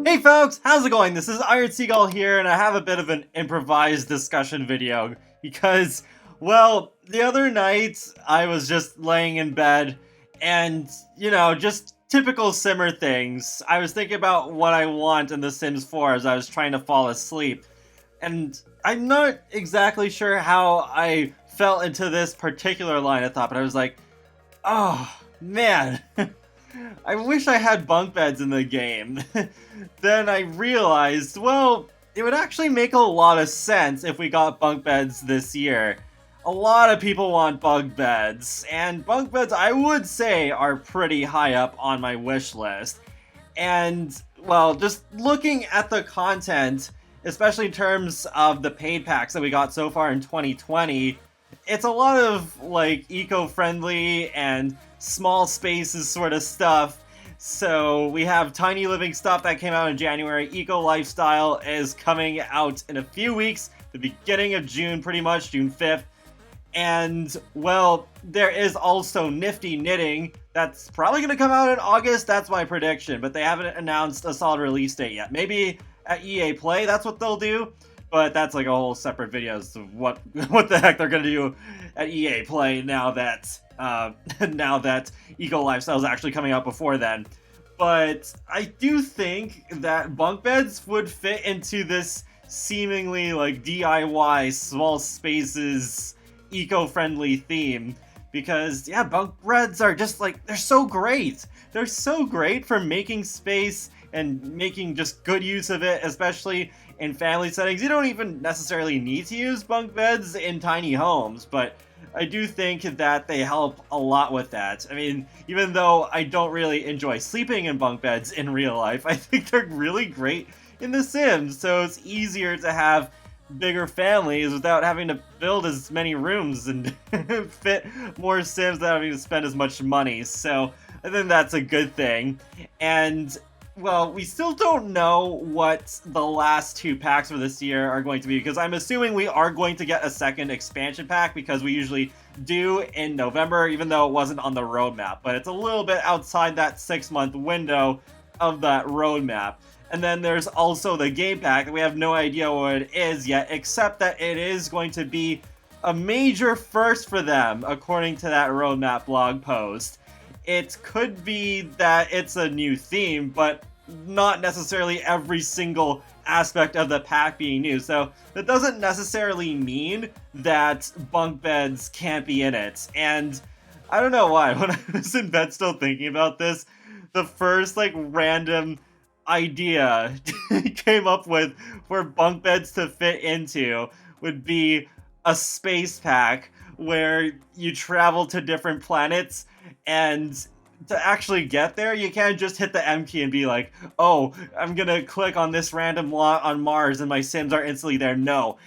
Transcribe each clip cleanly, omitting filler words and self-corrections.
Hey folks, how's it going? This is Iron Seagull here, and I have a bit of an improvised discussion video because, well, the other night I was just laying in bed and, just typical simmer things. I was thinking about what I want in The Sims 4 as I was trying to fall asleep, and I'm not exactly sure how I fell into this particular line of thought, but I was like, oh, man. I wish I had bunk beds in the game. Then I realized, well, it would actually make a lot of sense if we got bunk beds this year. A lot of people want bunk beds, and bunk beds, I would say, are pretty high up on my wish list. And, well, just looking at the content, especially in terms of the paid packs that we got so far in 2020, it's a lot of, like, eco-friendly and small spaces sort of stuff. So we have Tiny Living stuff that came out in January. Eco Lifestyle is coming out in a few weeks, the beginning of June, pretty much, June 5th. And, well, there is also Nifty Knitting. That's probably going to come out in August, that's my prediction, but they haven't announced a solid release date yet. Maybe at EA Play, that's what they'll do. But that's like a whole separate video as to what the heck they're gonna do at EA Play now that Eco Lifestyle is actually coming out before then. But I do think that bunk beds would fit into this seemingly like DIY small spaces eco-friendly theme. Because yeah, bunk beds are just like, they're so great. They're so great for making space and making just good use of it, especially in family settings. You don't even necessarily need to use bunk beds in tiny homes, but I do think that they help a lot with that. I mean, even though I don't really enjoy sleeping in bunk beds in real life, I think they're really great in The Sims, so it's easier to have bigger families without having to build as many rooms and fit more Sims without having to spend as much money. So I think that's a good thing. And well, we still don't know what the last two packs for this year are going to be, because I'm assuming we are going to get a second expansion pack, because we usually do in November, even though it wasn't on the roadmap. But it's a little bit outside that 6-month window of that roadmap. And then there's also the game pack. We have no idea what it is yet, except that it is going to be a major first for them, according to that roadmap blog post. It could be that it's a new theme, but not necessarily every single aspect of the pack being new. So that doesn't necessarily mean that bunk beds can't be in it. And I don't know why, when I was in bed still thinking about this, the first like random idea I came up with for bunk beds to fit into would be a space pack where you travel to different planets, and to actually get there, you can't just hit the M key and be like, oh, I'm gonna click on this random lot on Mars and my Sims are instantly there. No,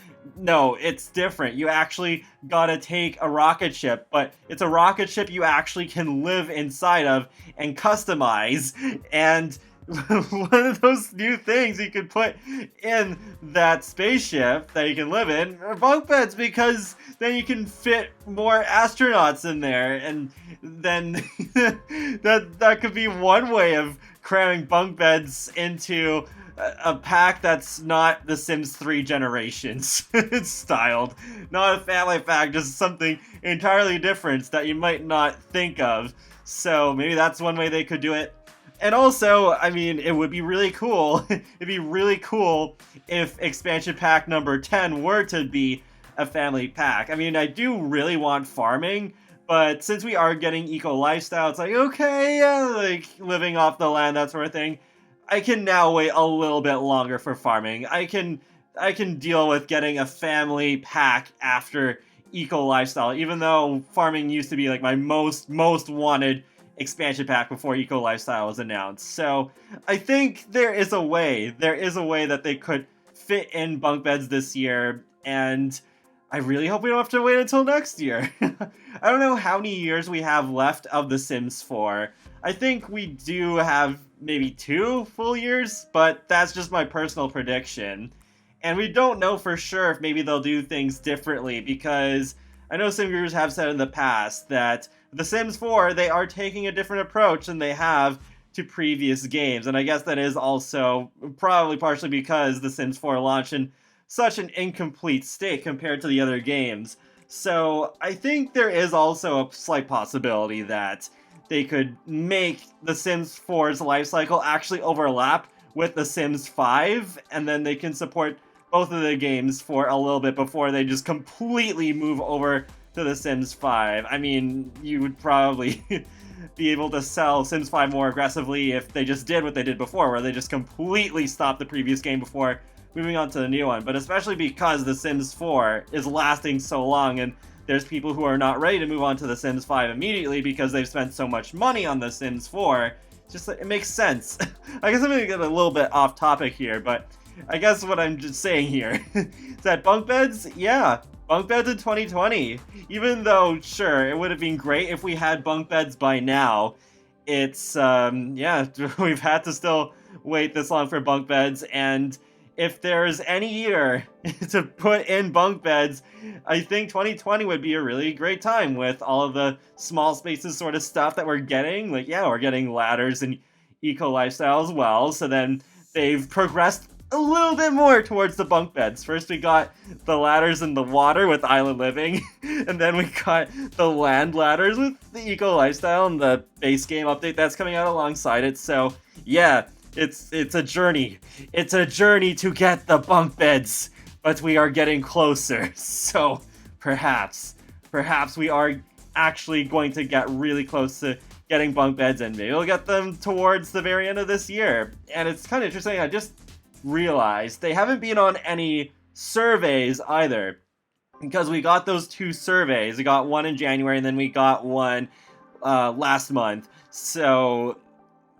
it's different. You actually gotta take a rocket ship, but it's a rocket ship you actually can live inside of and customize, and one of those new things you could put in that spaceship that you can live in are bunk beds, because then you can fit more astronauts in there, and then that could be one way of cramming bunk beds into a pack that's not The Sims 3 Generations styled. Not a family pack, just something entirely different that you might not think of. So maybe that's one way they could do it. And also, I mean, it would be really cool. It'd be really cool if expansion pack number 10 were to be a family pack. I mean, I do really want farming, but since we are getting eco lifestyle, it's like, okay, yeah, like living off the land, that sort of thing. I can now wait a little bit longer for farming. I can deal with getting a family pack after eco lifestyle, even though farming used to be like my most wanted expansion pack before Eco Lifestyle was announced. So I think there is a way that they could fit in bunk beds this year, and I really hope we don't have to wait until next year. I don't know how many years we have left of The Sims 4. I think we do have maybe 2 full years, but that's just my personal prediction. And we don't know for sure if maybe they'll do things differently, because I know some viewers have said in the past that The Sims 4, they are taking a different approach than they have to previous games. And I guess that is also probably partially because The Sims 4 launched in such an incomplete state compared to the other games. So I think there is also a slight possibility that they could make The Sims 4's lifecycle actually overlap with The Sims 5, and then they can support both of the games for a little bit before they just completely move over to The Sims 5. I mean, you would probably be able to sell Sims 5 more aggressively if they just did what they did before, where they just completely stopped the previous game before moving on to the new one. But especially because The Sims 4 is lasting so long, and there's people who are not ready to move on to The Sims 5 immediately because they've spent so much money on The Sims 4, just it makes sense. I guess I'm gonna get a little bit off topic here, but I guess what I'm just saying here is that bunk beds, yeah, bunk beds in 2020. Even though, sure, it would have been great if we had bunk beds by now, it's, yeah, we've had to still wait this long for bunk beds, and if there's any year to put in bunk beds, I think 2020 would be a really great time with all of the small spaces sort of stuff that we're getting. Like, yeah, we're getting ladders and eco lifestyle as well, so then they've progressed a little bit more towards the bunk beds. First we got the ladders in the water with island living, and then we got the land ladders with the eco lifestyle and the base game update that's coming out alongside it. So yeah, it's a journey. It's a journey to get the bunk beds, but we are getting closer. So perhaps we are actually going to get really close to getting bunk beds, and maybe we'll get them towards the very end of this year. And it's kind of interesting, I just realized they haven't been on any surveys either, because we got those 2 surveys. We got one in January, and then we got one last month. So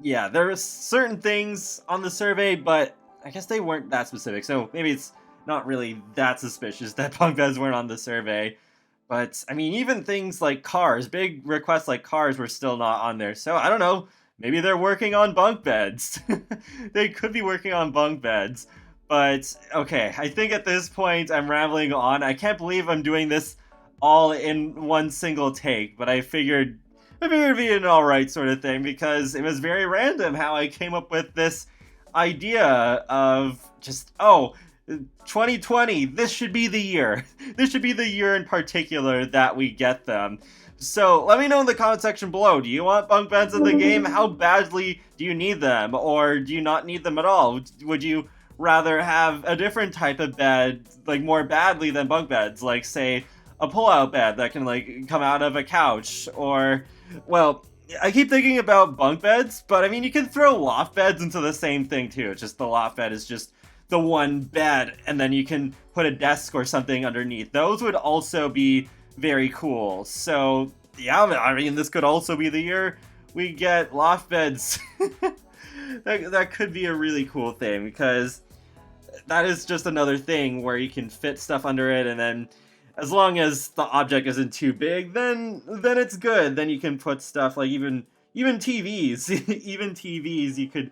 yeah, there were certain things on the survey, but I guess they weren't that specific, so maybe it's not really that suspicious that bunk beds weren't on the survey. But, I mean, even things like cars, big requests like cars were still not on there, so I don't know, maybe they're working on bunk beds. They could be working on bunk beds. But, okay, I think at this point I'm rambling on. I can't believe I'm doing this all in one single take, but I figured it'd be an alright sort of thing, because it was very random how I came up with this idea of just, oh, 2020, this should be the year. This should be the year in particular that we get them. So let me know in the comment section below, do you want bunk beds in the game? How badly do you need them? Or do you not need them at all? Would you rather have a different type of bed, like more badly than bunk beds? Like, say, a pull-out bed that can, like, come out of a couch, or, well, I keep thinking about bunk beds, but I mean, you can throw loft beds into the same thing too. It's just the loft bed is just the one bed, and then you can put a desk or something underneath. Those would also be very cool. So yeah, I mean, this could also be the year we get loft beds. that could be a really cool thing, because that is just another thing where you can fit stuff under it, and then as long as the object isn't too big, then it's good. Then you can put stuff like even TVs, even TVs. You could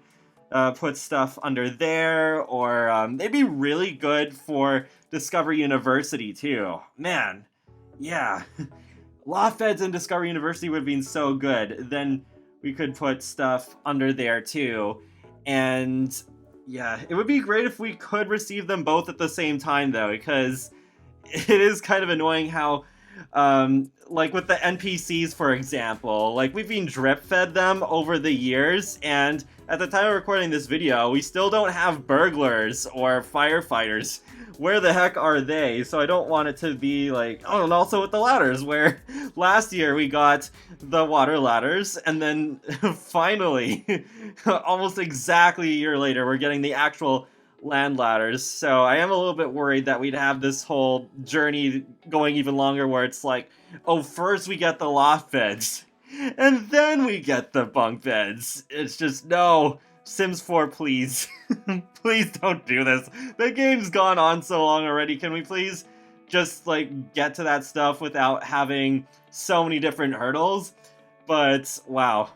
put stuff under there, or they'd be really good for Discovery University too. Man, yeah, loft beds in Discovery University would have been so good. Then we could put stuff under there too, and yeah, it would be great if we could receive them both at the same time though, because it is kind of annoying how, like with the NPCs, for example, like we've been drip fed them over the years, and at the time of recording this video, we still don't have burglars or firefighters. Where the heck are they? So I don't want it to be like, oh, and also with the ladders, where last year we got the water ladders, and then finally, almost exactly a year later, we're getting the actual land ladders. So I am a little bit worried that we'd have this whole journey going even longer, where it's like, oh, first we get the loft beds, and then we get the bunk beds. It's just, no, Sims 4, please. Please don't do this. The game's gone on so long already. Can we please just, like, get to that stuff without having so many different hurdles? But, wow.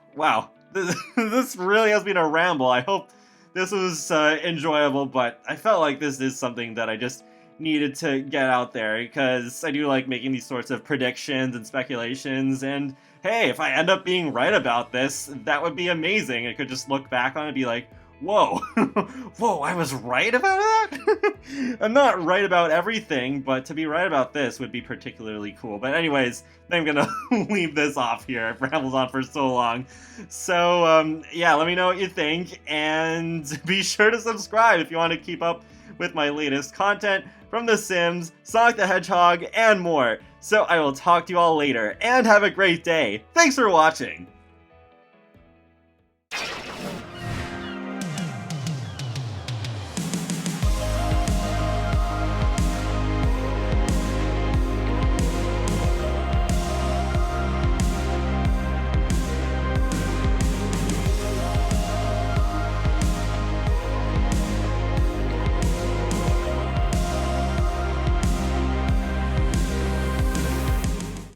This really has been a ramble. I hope this was enjoyable, but I felt like this is something that I just needed to get out there, because I do like making these sorts of predictions and speculations, and hey, if I end up being right about this, that would be amazing. I could just look back on it and be like, whoa, whoa, I was right about that? I'm not right about everything, but to be right about this would be particularly cool. But anyways, I'm gonna leave this off here. I've rambled on for so long. So, yeah, let me know what you think, and be sure to subscribe if you want to keep up with my latest content from The Sims, Sonic the Hedgehog, and more. So I will talk to you all later, and have a great day. Thanks for watching!